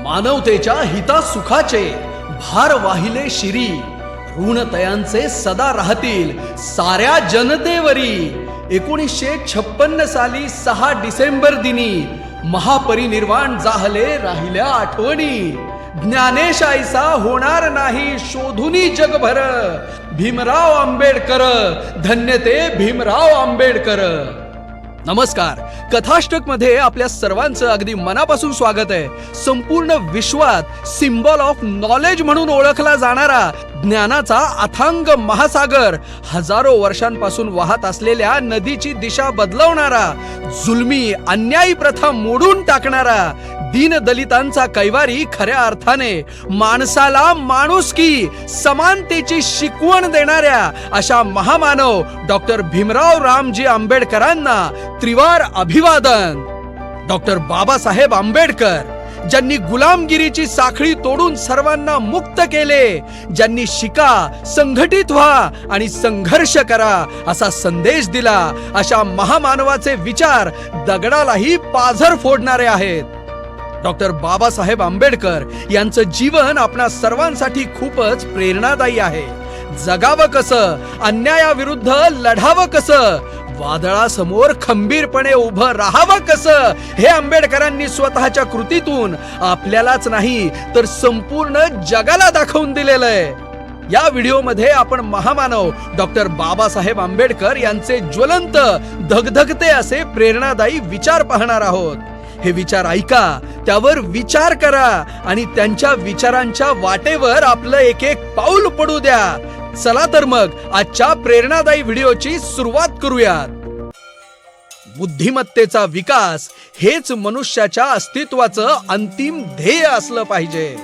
मानवतेच्या हितासुखाचे भार वाहिले शिरी, ऋणतयांचे सदा राहतील साऱ्या जनतेवरी. 1956 साली 6 डिसेंबर दिनी महापरिनिर्वाण जाहले राहिल्या आठवणी. ज्ञानेशाईसा होणार नाही शोधुनी जगभर, भीमराव आंबेडकर धन्य ते भीमराव आंबेडकर. नमस्कार, कथाष्टक मध्ये आपल्या सर्वांचं अगदी मनापासून स्वागत आहे. संपूर्ण विश्वात सिम्बॉल ऑफ नॉलेज म्हणून ओळखला जाणारा ज्ञानाचा अथांग महासागर, हजारो वर्षांपासून वाहत असलेल्या नदीची दिशा बदलवणारा, जुलमी अन्यायी प्रथा मोडून टाकणारा, दीनदलितांचा कैवारी खऱ्या अर्थाने माणसाला माणुसकी समानतेची शिकवण देणाऱ्या अशा महामानव डॉक्टर भीमराव रामजी आंबेडकरांना त्रिवार अभिवादन. डॉक्टर बाबासाहेब आंबेडकर ज्यांनी गुलामगिरीची साखळी तोडून सर्वांना मुक्त केले, ज्यांनी शिका, संघटित व्हा आणि संघर्ष करा असा संदेश दिला, अशा महामानवाचे विचार दगडालाही पाझर फोडणारे आहेत. डॉक्टर बाबासाहेब आंबेडकर यांचं जीवन आपणा सर्वांसाठी खूपच प्रेरणादायी आहे. जगावं कसं, अन्यायाविरुद्ध लढावं कसं, वादळासमोर खंबीरपणे उभं राहावं कसं, हे आंबेडकरांनी स्वतःच्या कृतीतून आपल्यालाच नाही तर संपूर्ण जगाला दाखवून दिलेलं आहे. या व्हिडिओमध्ये आपण महामानव डॉक्टर बाबासाहेब आंबेडकर यांचे ज्वलंत धगधगते असे प्रेरणादायी विचार पाहणार आहोत. हे विचार ऐका, त्यावर विचार करा आणि त्यांच्या विचारांच्या वाटेवर आपलं एक एक पाऊल पडू द्या. चला तर मग आजच्या प्रेरणादायी व्हिडिओची सुरुवात करूयात. बुद्धिमत्तेचा विकास हेच मनुष्याच्या अस्तित्वाचं अंतिम ध्येय असलं पाहिजे.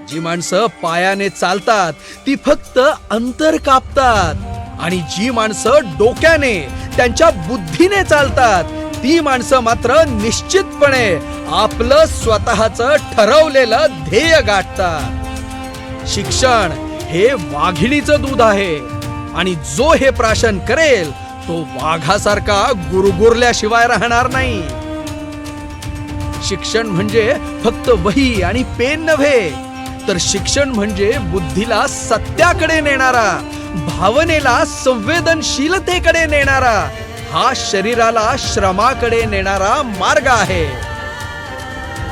जी माणसं पायाने चालतात ती फक्त अंतर कापतात आणि जी माणसं डोक्याने, त्यांच्या बुद्धीने चालतात ती माणसं मात्र निश्चितपणे आपलं स्वतःचं ठरवलेलं ध्येय गाठतात. शिक्षण हे वाघिणीचं दूध आहे आणि जो हे प्राशन करेल तो वाघासारखा गुरगुरल्याशिवाय राहणार नाही. शिक्षण म्हणजे फक्त वही आणि पेन नव्हे, तर शिक्षण म्हणजे बुद्धीला सत्याकडे नेणारा, भावनेला संवेदनशीलतेकडे नेणारा, हा शरीराला श्रमाकडे नेणारा मार्ग आहे.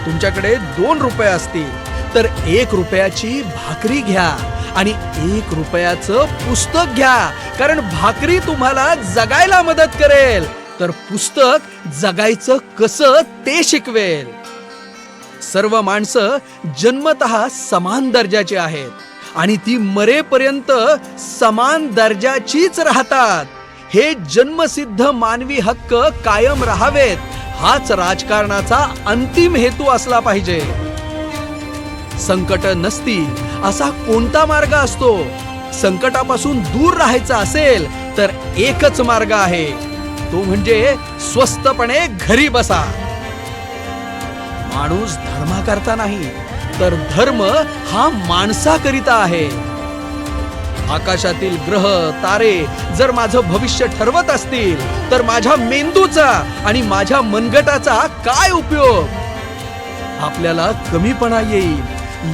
तुमच्याकडे 2 रुपये असतील तर 1 रुपयाची भाकरी घ्या आणि 1 रुपयाचं पुस्तक घ्या, कारण भाकरी तुम्हाला जगायला मदत करेल तर पुस्तक जगायचं कसं ते शिकवेल. सर्व माणसं जन्मतः समान दर्जाची आहेत आणि ती मरेपर्यंत समान दर्जाचीच राहतात. हे जन्मसिद्ध मानवी हक्क कायम राहावेत, हाच राजकारणाचा अंतिम हेतू असला पाहिजे. संकट नसतील असा कोणता मार्ग असतो? संकटापासून दूर राहायचं असेल तर एकच मार्ग आहे, तो म्हणजे स्वस्तपणे घरी बसा. माणूस धर्माकरता नाही तर धर्म हा माणसाकरिता आहे. आकाशातील ग्रह तारे जर माझं भविष्य ठरवत असतील तर माझ्या मेंदूचा आणि माझ्या मनगटाचा काय उपयोग? आपल्याला कमीपणा येईल,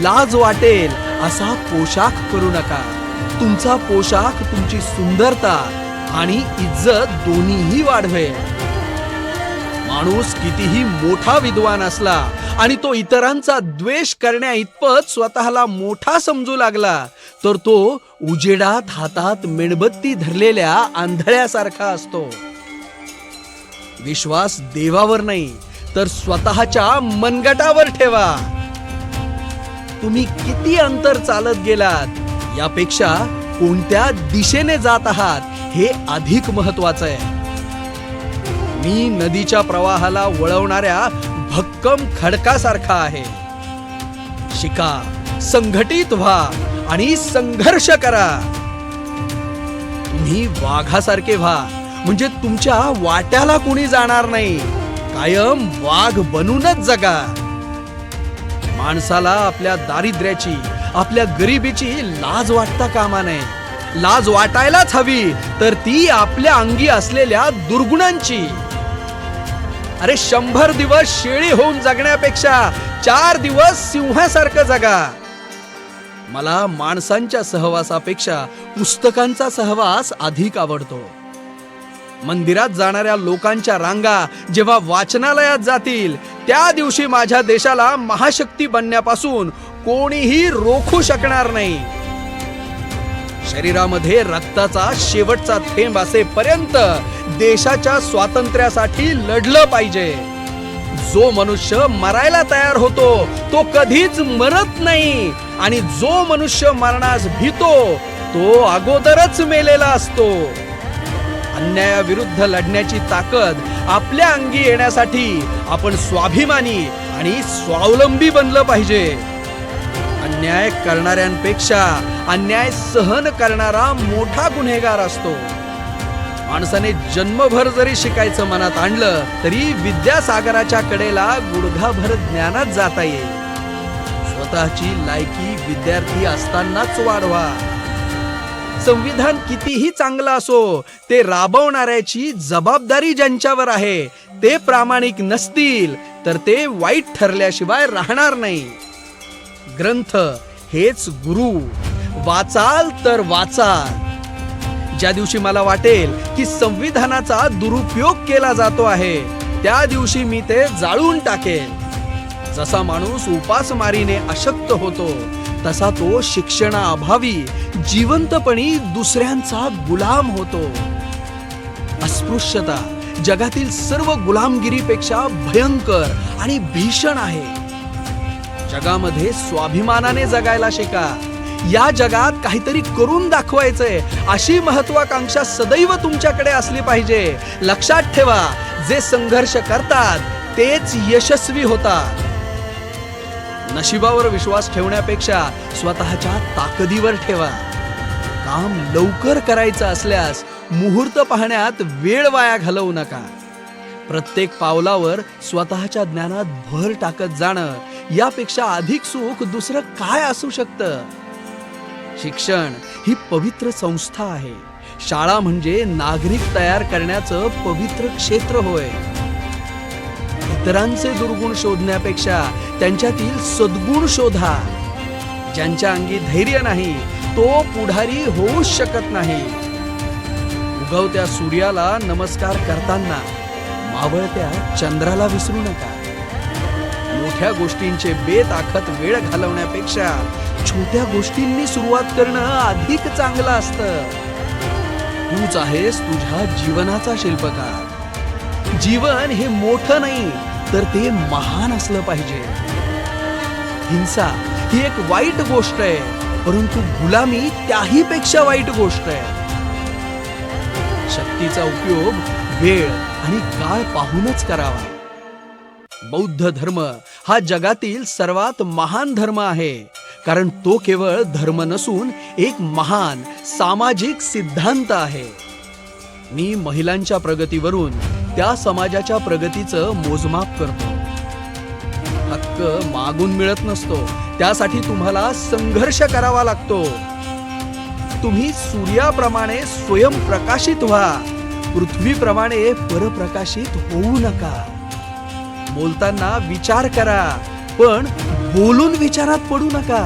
लाज वाटेल असा पोशाख करू नका. तुमचा पोशाख तुमची सुंदरता आणि इज्जत दोन्हीही वाढवेल. माणूस कितीही मोठा विद्वान असला आणि तो इतरांचा द्वेष करण्या इतपत स्वतःला मोठा समजू लागला तर तो उजेडात हातात मेणबत्ती धरलेल्या आंधळ्यासारखा असतो. विश्वास देवावर नाही तर स्वतःच्या मनगटावर ठेवा. तुम्ही किती अंतर चालत गेलात यापेक्षा कोणत्या दिशेने जात आहात हे अधिक महत्वाचं आहे. मी नदीच्या प्रवाहाला वळवणाऱ्या भक्कम खडकासारखा आहे. शिका, संघटित व्हा आणि संघर्ष करा. तुम्ही वाघासारखे व्हा, म्हणजे तुमच्या वाट्याला कोणी जाणार नाही. कायम वाघ बनूनच जगा. माणसाला आपल्या दारिद्र्याची, आपल्या गरिबीची लाज वाटता कामा नये. लाज वाटायलाच हवी तर ती आपल्या अंगी असलेल्या दुर्गुणांची. अरे 100 दिवस शेळी होऊन जगण्यापेक्षा 4 दिवस सिंहासारखं जगा. मला माणसांच्या सहवासापेक्षा पुस्तकांचा सहवास अधिक आवडतो. मंदिरात जाणाऱ्या लोकांच्या रांगा जेव्हा वाचनालयात जातील त्या दिवशी माझ्या देशाला महाशक्ती बनण्यापासून कोणीही रोखू शकणार नाही. शरीरामध्ये रक्ताचा शेवटचा थेंब असेपर्यंत देशाच्या स्वातंत्र्यासाठी लढलं पाहिजे. जो मनुष्य मरायला तयार होतो तो कधीच मरत नाही, आणि जो मनुष्य मरणास भीतो तो अगोदरच मेलेला असतो. अन्यायाविरुद्ध लढण्याची ताकद आपल्या अंगी येण्यासाठी आपण स्वाभिमानी आणि स्वावलंबी बनलं पाहिजे. अन्याय करणाऱ्यांपेक्षा अन्याय सहन करणारा मोठा गुन्हेगार असतो. माणसाने जन्मभर जरी शिकायचं मनात आणलं तरी विद्यासागराच्या कडेला गुडघाभर ज्ञानात जाता येईल. स्वतःची लायकी विद्यार्थी असतानाच वाढवा. संविधान कितीही चांगलं असो ते राबवणाऱ्याची जबाबदारी ज्यांच्यावर आहे ते प्रामाणिक नसतील तर ते वाईट ठरल्याशिवाय राहणार नाही. ग्रंथ हेच गुरु. वाचाल तर वाचाल. ज्या दिवशी मला वाटेल की संविधानाचा दुरुपयोग केला जातो आहे त्या दिवशी मी ते जाळून टाकेल. जसा माणूस उपासमारीने अशक्त होतो तसा तो शिक्षणाअभावी जिवंतपणी दुसऱ्यांचा गुलाम होतो. अस्पृश्यता जगातील सर्व गुलामगिरीपेक्षा भयंकर आणि भीषण आहे. जगामध्ये स्वाभिमानाने जगायला शिका. या जगात काहीतरी करून दाखवायचंय अशी महत्वाकांक्षा सदैव तुमच्याकडे असली पाहिजे. लक्षात ठेवा, जे संघर्ष करतात तेच यशस्वी होतात. नशिबावर विश्वास ठेवण्यापेक्षा स्वतःच्या ताकदीवर ठेवा. काम लवकर करायचं असल्यास मुहूर्त पाहण्यात वेळ वाया घालवू नका. प्रत्येक पावलावर स्वतःच्या ज्ञानात भर टाकत जाणं यापेक्षा अधिक सुख दुसरं काय असू शकतं. शिक्षण ही पवित्र संस्था आहे. शाळा म्हणजे नागरिक तयार करण्याचं पवित्र क्षेत्र होय. इतरांचे दुर्गुण शोधण्यापेक्षा त्यांच्यातील सद्गुण शोधा. ज्यांच्या अंगी धैर्य नाही तो पुढारी होऊच शकत नाही. उगवत्या सूर्याला नमस्कार करताना मावळत्या चंद्राला विसरू नका. मोठ्या गोष्टींचे बेत आखत वेळ घालवण्यापेक्षा छोट्या गोष्टींनी सुरुवात करणं अधिक चांगलं असतं. तूच आहेस तुझ्या जीवनाचा शिल्पकार. जीवन हे मोठं नाही तर ते महान असलं पाहिजे. हिंसा ही एक वाईट गोष्ट आहे, परंतु गुलामी त्याही पेक्षा वाईट गोष्ट आहे. शक्तीचा उपयोग वेळ आणि काळ पाहूनच करावा. बौद्ध धर्म हा जगातील सर्वात महान धर्म आहे, कारण तो केवळ धर्म नसून एक महान सामाजिक सिद्धांत आहे. मी महिलांच्या प्रगतीवरून त्या समाजाच्या प्रगतीचं मोजमाप करतो. हक्क मागून मिळत नसतो, त्यासाठी तुम्हाला संघर्ष करावा लागतो. तुम्ही सूर्याप्रमाणे स्वयंप्रकाशित व्हा, पृथ्वीप्रमाणे परप्रकाशित होऊ नका. बोलताना विचार करा, पण बोलून विचारात पडू नका.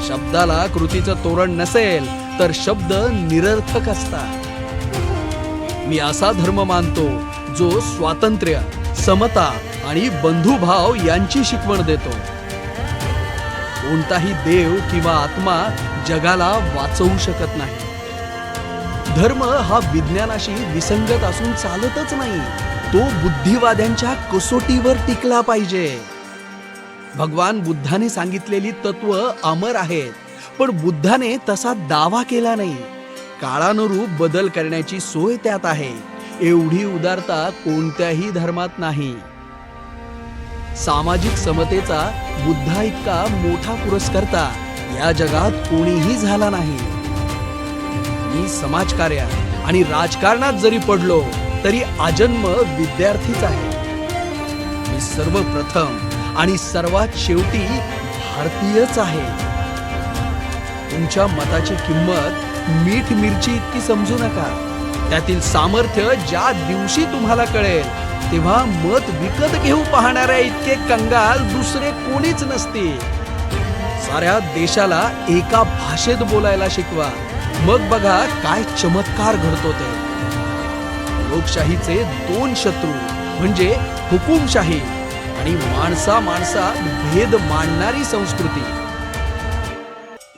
शब्दाला कृतीचं तोरण नसेल तर शब्द निरर्थक असतात. मी असा धर्म मानतो जो स्वातंत्र्य, समता आणि बंधुभाव यांची शिकवण देतो. कोणताही देव किंवा आत्मा जगाला वाचवू शकत नाही. धर्म हा विज्ञानाशी विसंगत असून चालतच नाही. तो बुद्धिवाद्यांच्या कसोटीवर टिकला पाहिजे. भगवान बुद्धाने सांगितलेली तत्व अमर आहेत, पण बुद्धाने तसा दावा केला नाही. काळानुरूप बदल करण्याची सोय त्यात आहे. एवढी उदारता कोणत्याही धर्मात नाही. सामाजिक समतेचा बुद्धा इतका मोठा पुरस्कर्ता या जगात कोणीही झाला नाही. मी समाजकार्यात आणि राजकारणात जरी पडलो तरी आजन्म विद्यार्थीच आहे. मी सर्वप्रथम आणि सर्वात शेवटी भारतीयच आहे. तुमच्या मताची किंमत मीठ मिरची इतकी समजू नका. त्यातील सामर्थ्य ज्या दिवशी तुम्हाला कळेल तेव्हा मत विकत घेऊ पाहणाऱ्या इतके कंगाल दुसरे कोणीच नसते. साऱ्या देशाला एका भाषेत बोलायला शिकवा, मग बघा काय चमत्कार घडतो ते. लोकशाहीचे दोन शत्रू म्हणजे हुकुमशाही आणि माणसा माणसात भेद मांडणारी संस्कृती.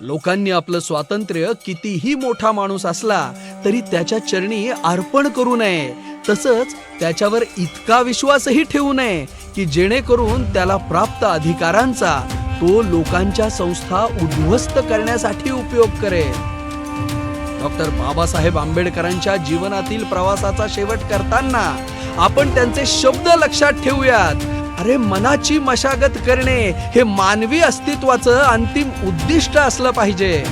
लोकांनी आपलं स्वातंत्र्य कितीही मोठा माणूस असला तरी त्याच्या चरणी अर्पण करू नये, तसंच त्याच्यावर इतका विश्वासही ठेवू नये की जेणेकरून त्याला प्राप्त अधिकारांचा तो लोकांच्या संस्था उद्ध्वस्त करण्यासाठी उपयोग करेल. डॉक्टर बाबासाहेब आंबेडकरांच्या जीवनातील प्रवासाचा शेवट करताना आपण त्यांचे शब्द लक्षात ठेवूयात. अरे, मनाची मशागत करणे हे मानवी अस्तित्वाचं अंतिम उद्दिष्ट असलं पाहिजे.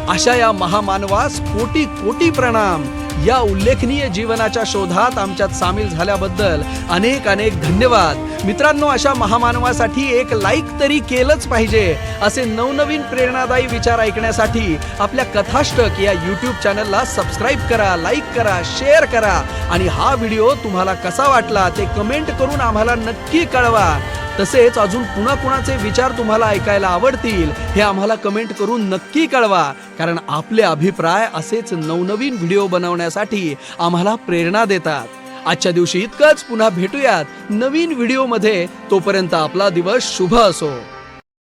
अशा या महामानवास कोटी कोटी प्रणाम. या उल्लेखनीय जीवनाच्या शोधात आमच्यात सामील झाल्याबद्दल अनेक अनेक धन्यवाद. मित्रांनो, अशा महामानवासाठी एक लाईक तरी केलंच पाहिजे. असे नवनवीन प्रेरणादायी विचार ऐकण्यासाठी आपल्या कथाष्टक या YouTube चॅनलला सबस्क्राईब करा, लाईक करा, शेअर करा आणि हा व्हिडिओ तुम्हाला कसा वाटला ते कमेंट करून आम्हाला नक्की कळवा. तसेच अजून कुणाकुणाचे विचार तुम्हाला ऐकायला आवडतील हे आम्हाला कमेंट करून नक्की कळवा, कारण आपले अभिप्राय असेच नवनवीन व्हिडिओ बनवण्यासाठी आम्हाला प्रेरणा देतात. आजच्या दिवशी इतकंच. पुन्हा भेटूयात नवीन व्हिडिओमध्ये. तोपर्यंत आपला दिवस शुभ असो.